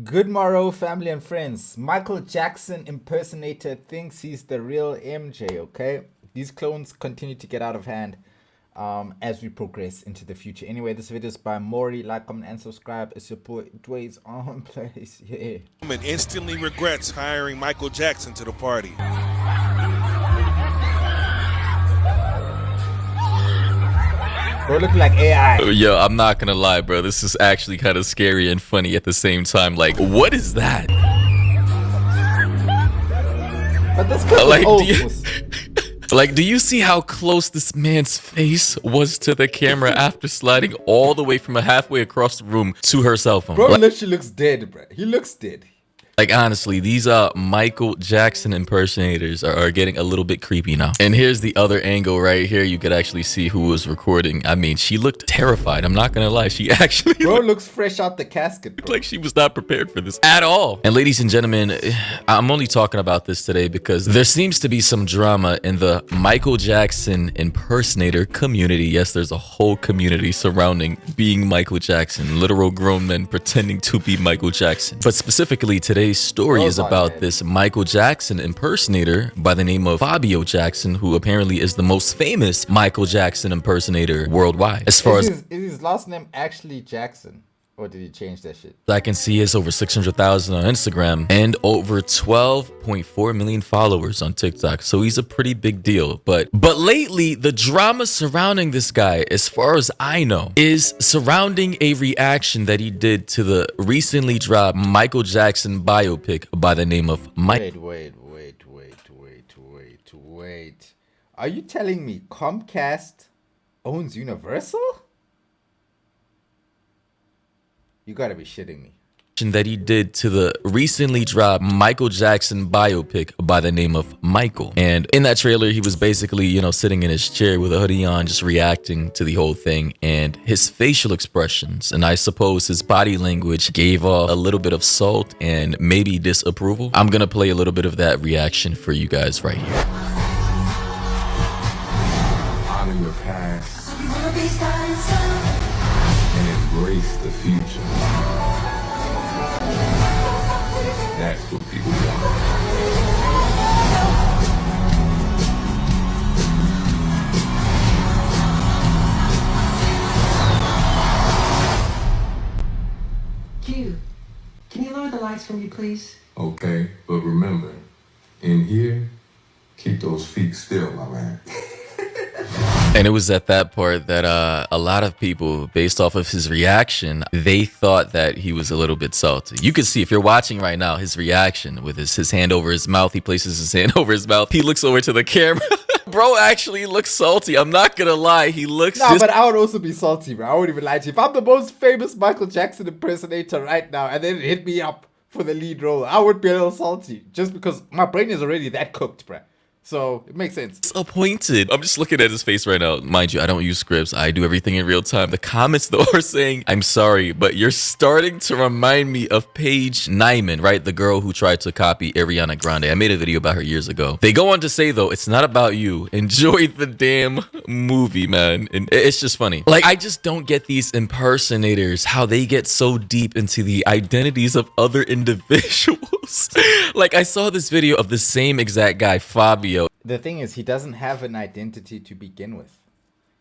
Good morrow, family and friends. Michael Jackson impersonator thinks he's the real MJ, okay? These clones continue to get out of hand as we progress into the future. Anyway, this video is by Maury. Like, comment, and subscribe. It's your boy, Dwayze on place. Yeah. And instantly regrets hiring Michael Jackson to the party. Bro, look like AI. Yo, I'm not gonna lie, bro. This is actually kind of scary and funny at the same time. Like, what is that? But this could Like, be old. do you see how close this man's face was to the camera after sliding all the way from halfway across the room to her cell phone? Bro literally looks dead, bro. He looks dead. Like, honestly, these Michael Jackson impersonators are getting a little bit creepy now. And here's the other angle right here. You could actually see who was recording. I mean, she looked terrified. I'm not gonna lie. She actually looks fresh out the casket, bro. like she was not prepared for this at all. And ladies and gentlemen, I'm only talking about this today because there seems to be some drama in the Michael Jackson impersonator community. Yes, there's a whole community surrounding being Michael Jackson, literal grown men pretending to be Michael Jackson. But specifically today's story is about this Michael Jackson impersonator by the name of Fabio Jackson, who apparently is the most famous Michael Jackson impersonator worldwide. As far as is his last name actually Jackson? Or did he change that shit? I can see, is over 600,000 on Instagram and over 12.4 million followers on TikTok. So he's a pretty big deal. But lately, the drama surrounding this guy, as far as I know, is surrounding a reaction that he did to the recently dropped Michael Jackson biopic by the name of Mike. Wait. Are you telling me Comcast owns Universal? You gotta be shitting me. That he did to the recently dropped Michael Jackson biopic by the name of Michael. And in that trailer, he was basically, you know, sitting in his chair with a hoodie on, just reacting to the whole thing. And his facial expressions, and I suppose his body language, gave off a little bit of salt and maybe disapproval. I'm gonna play a little bit of that reaction for you guys right here. Honor your past and embrace the future. That's what people want. Can you lower the lights for me, please? Okay, but remember, in here, keep those feet still, my man. And it was at that part that a lot of people, based off of his reaction, they thought that he was a little bit salty. You can see, if you're watching right now, his reaction with his hand over his mouth. He places his hand over his mouth. He looks over to the camera. Bro actually looks salty. I'm not gonna lie. He looks... No, but I would also be salty, bro. I wouldn't even lie to you. If I'm the most famous Michael Jackson impersonator right now and then it hit me up for the lead role, I would be a little salty. Just because my brain is already that cooked, bro. So it makes sense. Disappointed. I'm just looking at his face right now. Mind you, I don't use scripts. I do everything in real time. The comments though are saying, I'm sorry, but you're starting to remind me of Paige Nyman, right? The girl who tried to copy Ariana Grande. I made a video about her years ago. They go on to say though, it's not about you. Enjoy the damn movie, man. And it's just funny. Like, I just don't get these impersonators, how they get so deep into the identities of other individuals. Like, I saw this video of the same exact guy, Fabio. The thing is, he doesn't have an identity to begin with.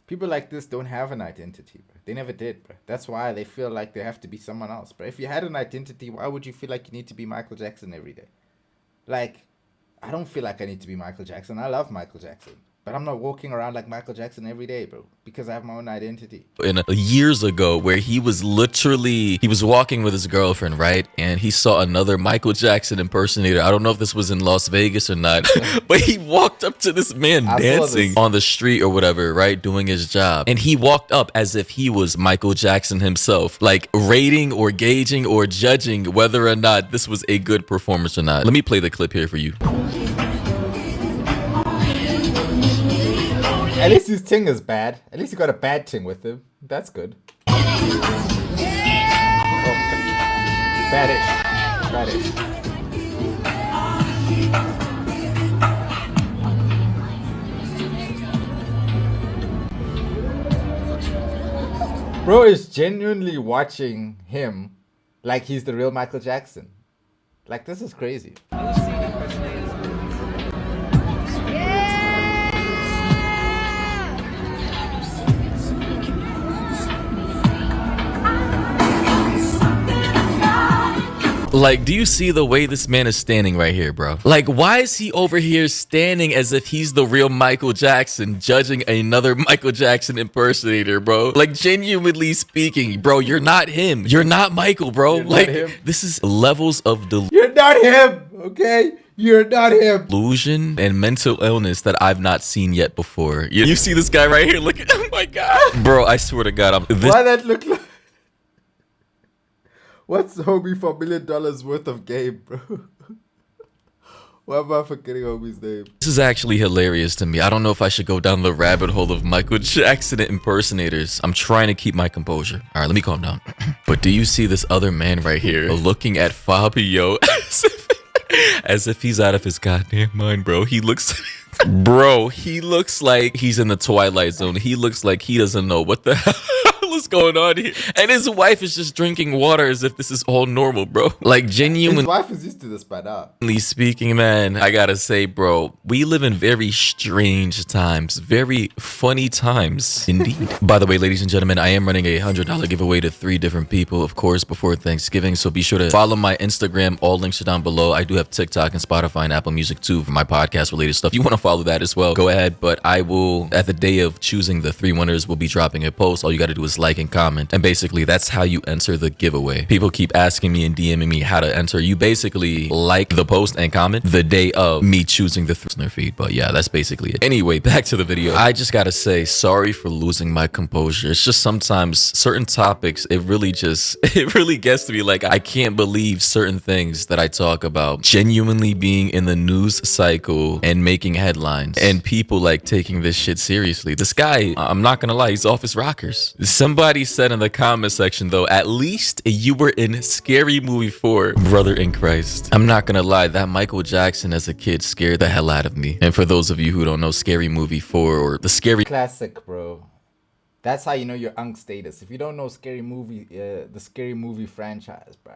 People like this don't have an identity, bro. They never did, bro. That's why they feel like they have to be someone else, bro. If you had an identity, why would you feel like you need to be Michael Jackson every day? Like, I don't feel like I need to be Michael Jackson. I love Michael Jackson. But I'm not walking around like Michael Jackson every day, bro, because I have my own identity. And years ago, where he was walking with his girlfriend, right? And he saw another Michael Jackson impersonator. I don't know if this was in Las Vegas or not, but he walked up to this man dancing on the street or whatever, right? Doing his job. And he walked up as if he was Michael Jackson himself, like rating or gauging or judging whether or not this was a good performance or not. Let me play the clip here for you. At least his ting is bad. At least he got a bad ting with him. That's good. Oh, badish. Bro is genuinely watching him Like he's the real Michael Jackson. Like, this is crazy. Like, do you see the way this man is standing right here, bro? Like, why is he over here standing as if he's the real Michael Jackson, judging another Michael Jackson impersonator, bro? Like, genuinely speaking, bro, you're not him. You're not Michael, bro. You're like, not him. this is levels of You're not him, okay? You're not him. delusion and mental illness that I've not seen yet before. You see this guy right here? Look at, oh my God. Bro, I swear to God, Why that look like... What's homie for $1 million worth of game, bro? Why am I forgetting homie's name? This is actually hilarious to me. I don't know if I should go down the rabbit hole of Michael Jackson impersonators. I'm trying to keep my composure. All right, let me calm down. But do you see this other man right here looking at Fabio as if he's out of his goddamn mind, bro? He looks... Bro, he looks like he's in the Twilight Zone. He looks like he doesn't know what the hell is going on here. And his wife is just drinking water as if this is all normal, bro. Like, genuinely His wife is used to this by now. speaking, man, I gotta say, bro, we live in very strange times. Very funny times, indeed. By the way, ladies and gentlemen, I am running a $100 giveaway to 3 different people, of course, before Thanksgiving. So be sure to follow my Instagram. All links are down below. I do have TikTok and Spotify and Apple Music too for my podcast related stuff. If you want to follow that as well, go ahead. But I will, at the day of choosing the 3 winners, we'll be dropping a post. All you got to do is like and comment. And basically, that's how you enter the giveaway. People keep asking me and DMing me how to enter. You basically like the post and comment the day of me choosing the listener feed. But yeah, that's basically it. Anyway, back to the video. I just got to say, sorry for losing my composure. It's just sometimes certain topics, it really gets to me. Like, I can't believe certain things that I talk about genuinely being in the news cycle and making headlines, and people like taking this shit seriously. This guy, I'm not gonna lie, he's off his rockers. Somebody said in the comment section though, at least you were in Scary Movie 4, brother in Christ. I'm not gonna lie, that Michael Jackson as a kid scared the hell out of me. And for those of you who don't know Scary Movie 4 or the Scary Classic, bro. That's how you know your unk status. If you don't know Scary Movie, the Scary Movie franchise, bruh,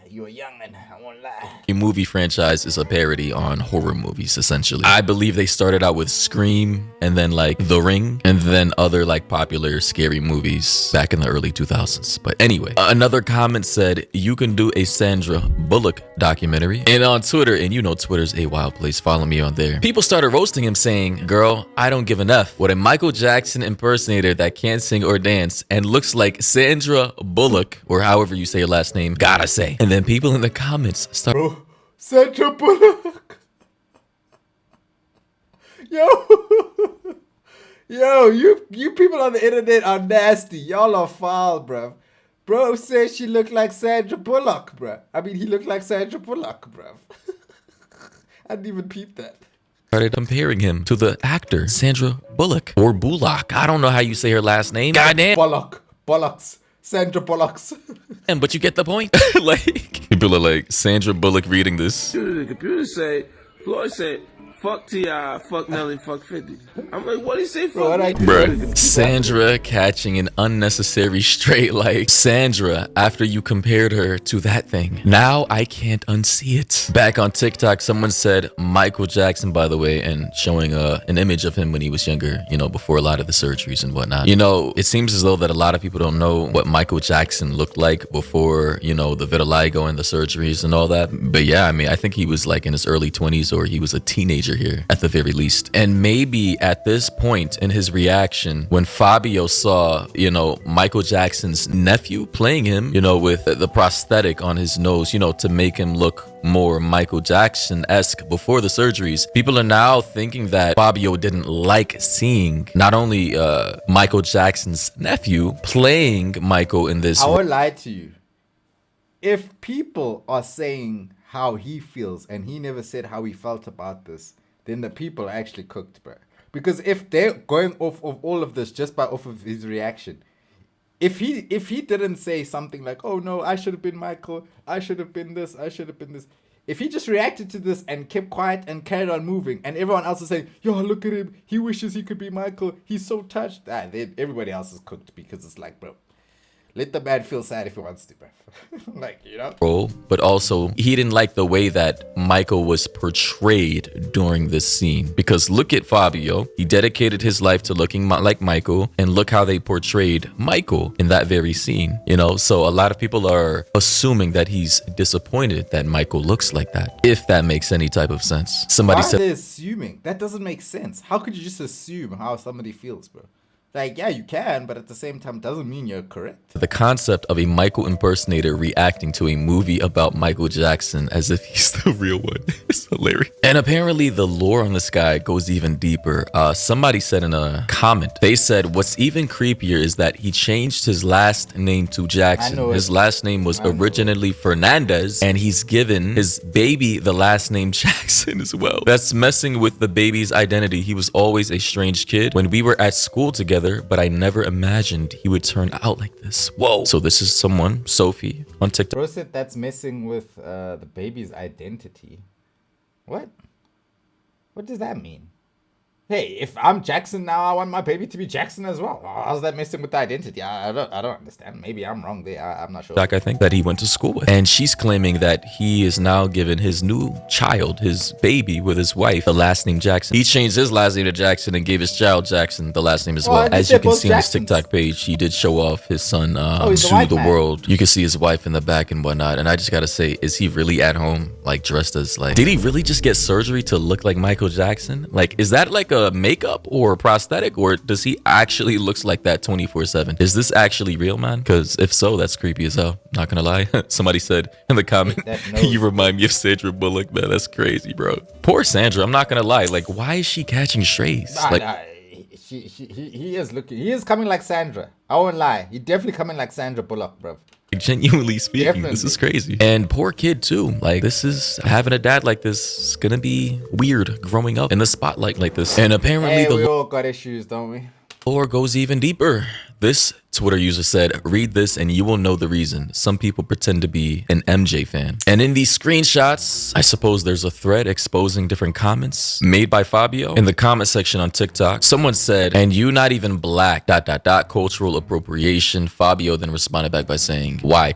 you're young and I won't lie. Movie franchise is a parody on horror movies, essentially. I believe they started out with Scream and then like The Ring and then other like popular scary movies back in the early 2000s. But anyway, another comment said, you can do a Sandra Bullock documentary. And on Twitter, and you know Twitter's a wild place, follow me on there. People started roasting him saying, girl, I don't give an F. What a Michael Jackson impersonator that can't sing or dance and looks like Sandra Bullock, or however you say your last name, gotta say. And then people in the comments start, Bro, Sandra Bullock. Yo, you people on the internet are nasty. Y'all are foul, bruv. Bro said she looked like Sandra Bullock, bruv. I mean, he looked like Sandra Bullock, bruv. I didn't even peep that. started comparing him to the actor Sandra Bullock or Bullock. I don't know how you say her last name. Goddamn. Bullocks. Sandra Bullocks. But you get the point. Like, people are like, Sandra Bullock reading this. The computer say, Floyd said, fuck T.I., fuck Nelly, fuck 50. I'm like, what did he say? Fuck me? Bruh, Sandra catching an unnecessary straight like, Sandra, after you compared her to that thing, now I can't unsee it. Back on TikTok, someone said Michael Jackson, by the way, and showing an image of him when he was younger, you know, before a lot of the surgeries and whatnot. You know, it seems as though that a lot of people don't know what Michael Jackson looked like before, you know, the vitiligo and the surgeries and all that. But yeah, I mean, I think he was like in his early 20s or he was a teenager here at the very least. And maybe at this point in his reaction, when Fabio saw, you know, Michael Jackson's nephew playing him, you know, with the prosthetic on his nose, you know, to make him look more Michael Jackson-esque before the surgeries, people are now thinking that Fabio didn't like seeing not only Michael Jackson's nephew playing Michael in this. I won't lie to you. If people are saying how he feels and he never said how he felt about this, then the people are actually cooked, bro. Because if they're going off of all of this just by off of his reaction, if he didn't say something like, oh no, I should have been Michael, I should have been this, I should have been this. If he just reacted to this and kept quiet and carried on moving, and everyone else is saying, yo, look at him, he wishes he could be Michael, he's so touched, then everybody else is cooked, because it's like, bro, Let the man feel sad if he wants to, bro. Like, you know? Role, but also he didn't like the way that Michael was portrayed during this scene. Because look at Fabio. He dedicated his life to looking like Michael, and look how they portrayed Michael in that very scene. You know, so a lot of people are assuming that he's disappointed that Michael looks like that, if that makes any type of sense. Somebody Why said, are they assuming? That doesn't make sense. How could you just assume how somebody feels, bro? Like, yeah, you can, but at the same time, doesn't mean you're correct. the concept of a Michael impersonator reacting to a movie about Michael Jackson as if he's the real one is hilarious. And apparently the lore on this guy goes even deeper. Somebody said in a comment, they said what's even creepier is that he changed his last name to Jackson. His last name was originally Fernandez, and he's given his baby the last name Jackson as well. That's messing with the baby's identity. He was always a strange kid when we were at school together, but I never imagined he would turn out like this. Whoa. So this is someone, Sophie, on TikTok. Bro said that's messing with the baby's identity. What? What does that mean? Hey, if I'm Jackson now, I want my baby to be Jackson as well. How's that messing with the identity? I don't understand. Maybe I'm wrong there. I'm not sure. I think that he went to school with. And she's claiming that he is now given his new child, his baby with his wife, the last name Jackson. He changed his last name to Jackson and gave his child Jackson the last name as well. As you can see on his TikTok page, he did show off his son to the world. You can see his wife in the back and whatnot. And I just gotta say, is he really at home, like dressed as like, did he really just get surgery to look like Michael Jackson? Like, is that like a makeup or a prosthetic, or does he actually looks like that 24/7? Is this actually real, man? Because if so, that's creepy as hell. Not gonna lie. Somebody said in the comment, you remind me of Sandra Bullock, man. That's crazy, bro. Poor Sandra. I'm not gonna lie. Like, why is she catching strays? He is looking. He is coming like Sandra. I won't lie. He definitely coming like Sandra Bullock, bro. Genuinely speaking, this is crazy. And poor kid too. Like, this is having a dad like this is gonna be weird growing up in the spotlight like this. And apparently we all got issues, don't we? lore goes even deeper. This Twitter user said, read this and you will know the reason. Some people pretend to be an MJ fan. And in these screenshots, I suppose there's a thread exposing different comments made by Fabio. In the comment section on TikTok, someone said, and you not even black, ... cultural appropriation. Fabio then responded back by saying, why, ?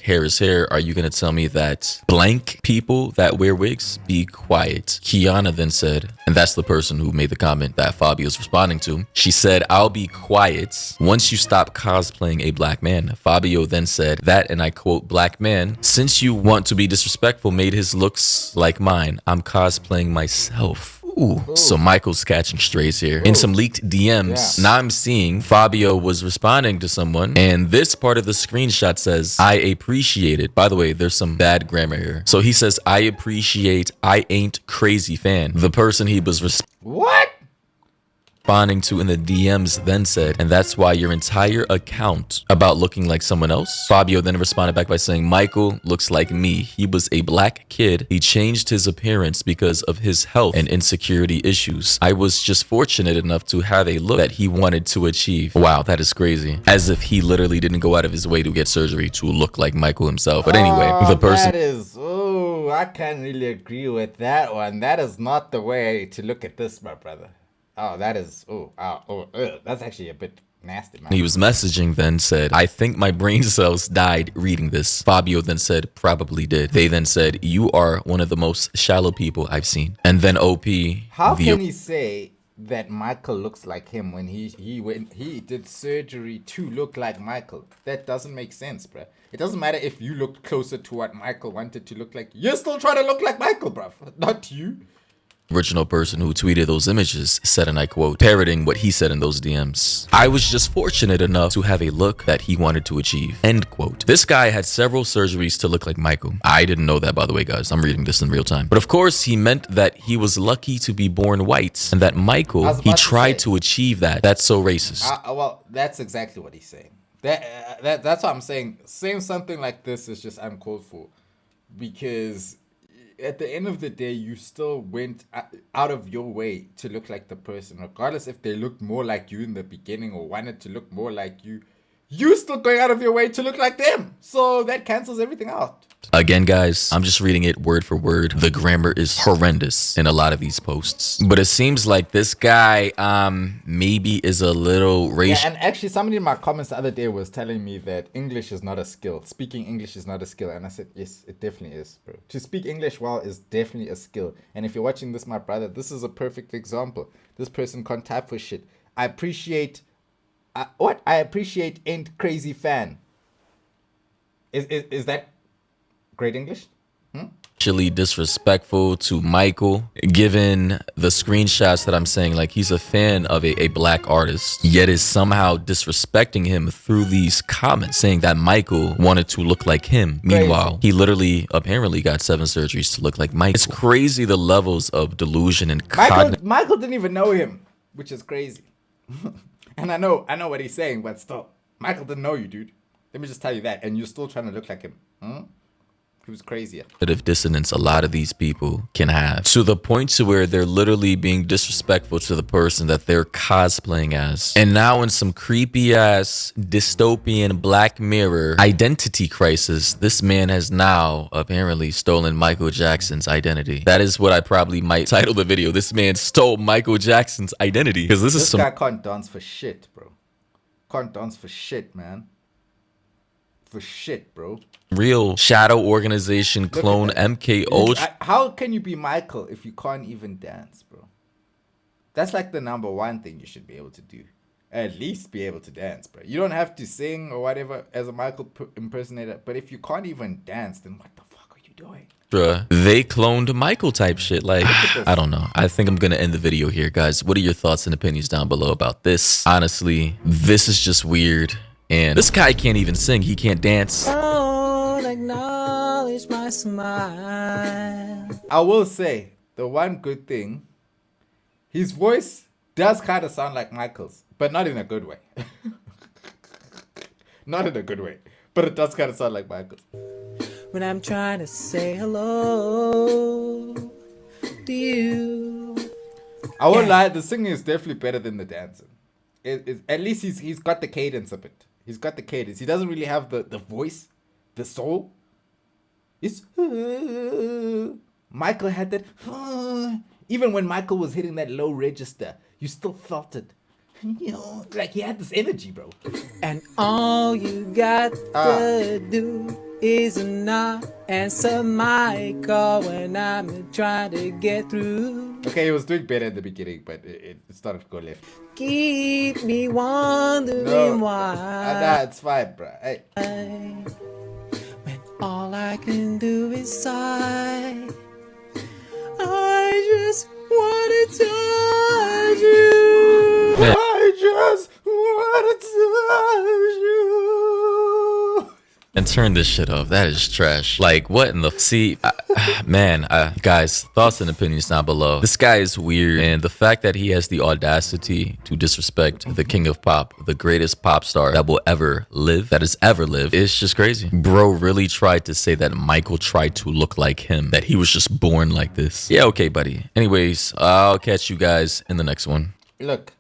Hair is hair. Are you going to tell me that blank people that wear wigs? Be quiet. Kiana then said, and that's the person who made the comment that Fabio's responding to. She said, I'll be quiet once you stop cosplaying a black man. Fabio then said that, and I quote, black man, since you want to be disrespectful, made his looks like mine. I'm cosplaying myself. Ooh. So Michael's catching strays here. In some leaked DMs, now I'm seeing Fabio was responding to someone, and this part of the screenshot says, I appreciate it. By the way, there's some bad grammar here. So he says, I appreciate, I ain't crazy fan. The person he was responding to in the DMs then said, and that's why your entire account about looking like someone else. Fabio then responded back by saying, Michael looks like me. He was a black kid. He changed his appearance because of his health and insecurity issues. I was just fortunate enough to have a look that he wanted to achieve. Wow, that is crazy. As if he literally didn't go out of his way to get surgery to look like Michael himself. But anyway, the person... I can't really agree with that one. That is not the way to look at this, my brother. Oh, that is, that's actually a bit nasty, man. He was messaging then said, I think my brain cells died reading this. Fabio then said, probably did. They then said, you are one of the most shallow people I've seen. And then OP. How can he say that Michael looks like him when he did surgery to look like Michael? That doesn't make sense, bro. It doesn't matter if you looked closer to what Michael wanted to look like. You're still trying to look like Michael, bro. Not you. Original person who tweeted those images said, and I quote, parroting what he said in those DMs, I was just fortunate enough to have a look that he wanted to achieve, end quote. This guy had several surgeries to look like Michael. I didn't know that, by the way, guys. I'm reading this in real time. But of course, he meant that he was lucky to be born white, and that Michael, he tried to achieve that. That's so racist. Well, that's exactly what he's saying. That's what I'm saying. Saying something like this is just uncalled for, because at the end of the day, you still went out of your way to look like the person, regardless if they looked more like you in the beginning or wanted to look more like you. you still going out of your way to look like them. So that cancels everything out. Again, guys, I'm just reading it word for word. The grammar is horrendous in a lot of these posts. But it seems like this guy, maybe is a little racial. Yeah, and actually somebody in my comments the other day was telling me that English is not a skill. Speaking English is not a skill. And I said, yes, it definitely is, bro. To speak English well is definitely a skill. And if you're watching this, my brother, this is a perfect example. This person can't type for shit. I appreciate, I appreciate ain't crazy fan. Is that great English? Actually disrespectful to Michael, given the screenshots that I'm saying, like he's a fan of a black artist, yet is somehow disrespecting him through these comments, saying that Michael wanted to look like him. Crazy. Meanwhile, he literally apparently got 7 surgeries to look like Michael. It's crazy the levels of delusion and Michael didn't even know him, which is crazy. And I know what he's saying, but still, Michael didn't know you, dude. Let me just tell you that, and you're still trying to look like him. He was crazier. Of dissonance a lot of these people can have, to the point to where they're literally being disrespectful to the person that they're cosplaying as. And now in some creepy ass dystopian Black Mirror identity crisis, this man has now apparently stolen Michael Jackson's identity. That is what I probably might title the video. This man stole Michael Jackson's identity, because this guy can't dance for shit, bro. Can't dance for shit, man. For shit, bro. Real shadow organization clone MK Ultra. How can you be Michael if you can't even dance, bro? That's like the #1 thing you should be able to do. At least be able to dance, bro. You don't have to sing or whatever as a Michael impersonator, but if you can't even dance, then what the fuck are you doing? They cloned Michael type shit. Like, I don't know. I think I'm gonna end the video here, guys. What are your thoughts and opinions down below about this? Honestly, this is just weird. And this guy can't even sing. He can't dance. Don't acknowledge my smile. I will say, the one good thing, his voice does kind of sound like Michael's, but not in a good way. Not in a good way, but it does kind of sound like Michael's. When I'm trying to say hello to you. I won't lie, the singing is definitely better than the dancing. At least he's got the cadence of it. He's got the cadence. He doesn't really have the voice, the soul. It's Michael had that. Even when Michael was hitting that low register, you still felt it. You know, like he had this energy, bro. And all you got to do is not answer my call when I'm trying to get through. Okay, he was doing better at the beginning, but it started to go left. Keep me wondering why. Nah, it's fine, bro. Hey. When all I can do is sigh, I just want to touch you. I just want to touch you. And turn this shit off. That is trash. Like, what in the... See, guys, thoughts and opinions down below. This guy is weird, and the fact that he has the audacity to disrespect the king of pop, the greatest pop star that will ever live, that has ever lived, it's just crazy. Bro really tried to say that Michael tried to look like him, that he was just born like this. Yeah, okay, buddy. Anyways, I'll catch you guys in the next one. Look,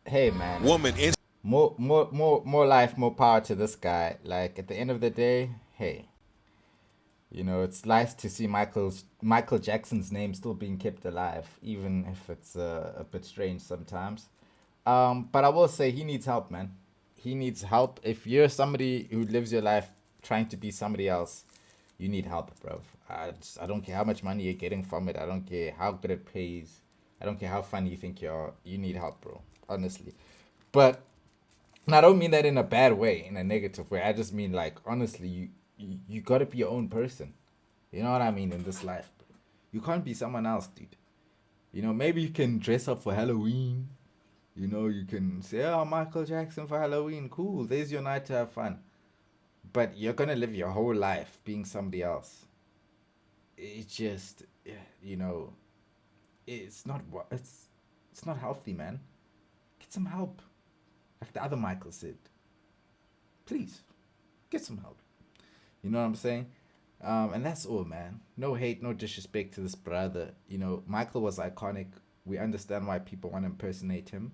hey, man. Woman in More life, more power to this guy. Like, at the end of the day, hey, you know, it's nice to see Michael Jackson's name still being kept alive, even if it's a bit strange sometimes. But I will say he needs help, man. He needs help. If you're somebody who lives your life trying to be somebody else, you need help, bro. I don't care how much money you're getting from it. I don't care how good it pays. I don't care how funny you think you are. You need help, bro. Honestly. But and I don't mean that in a bad way, in a negative way. I just mean, like, honestly, you gotta be your own person. You know what I mean? In this life, bro. You can't be someone else, dude. You know, maybe you can dress up for Halloween. You know, you can say, oh, Michael Jackson for Halloween. Cool. There's your night to have fun. But you're gonna live your whole life being somebody else. It's just, you know, it's not healthy, man. Get some help. Like the other Michael said, please get some help. You know what I'm saying? And that's all, man. No hate, no disrespect to this brother. You know, Michael was iconic. We understand why people want to impersonate him.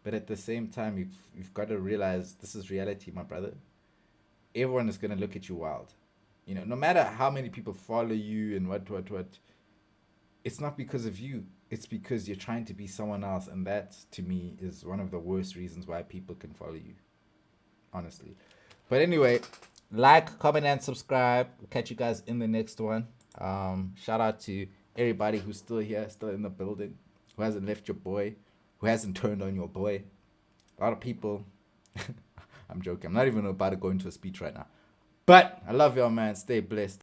But at the same time, you've got to realize this is reality, my brother. Everyone is going to look at you wild. You know, no matter how many people follow you and what. It's not because of you. It's because you're trying to be someone else. And that, to me, is one of the worst reasons why people can follow you. Honestly. But anyway, like, comment, and subscribe. We'll catch you guys in the next one. Shout out to everybody who's still here, still in the building, who hasn't left your boy, who hasn't turned on your boy. A lot of people. I'm joking. I'm not even about to go into a speech right now. But I love y'all, man. Stay blessed.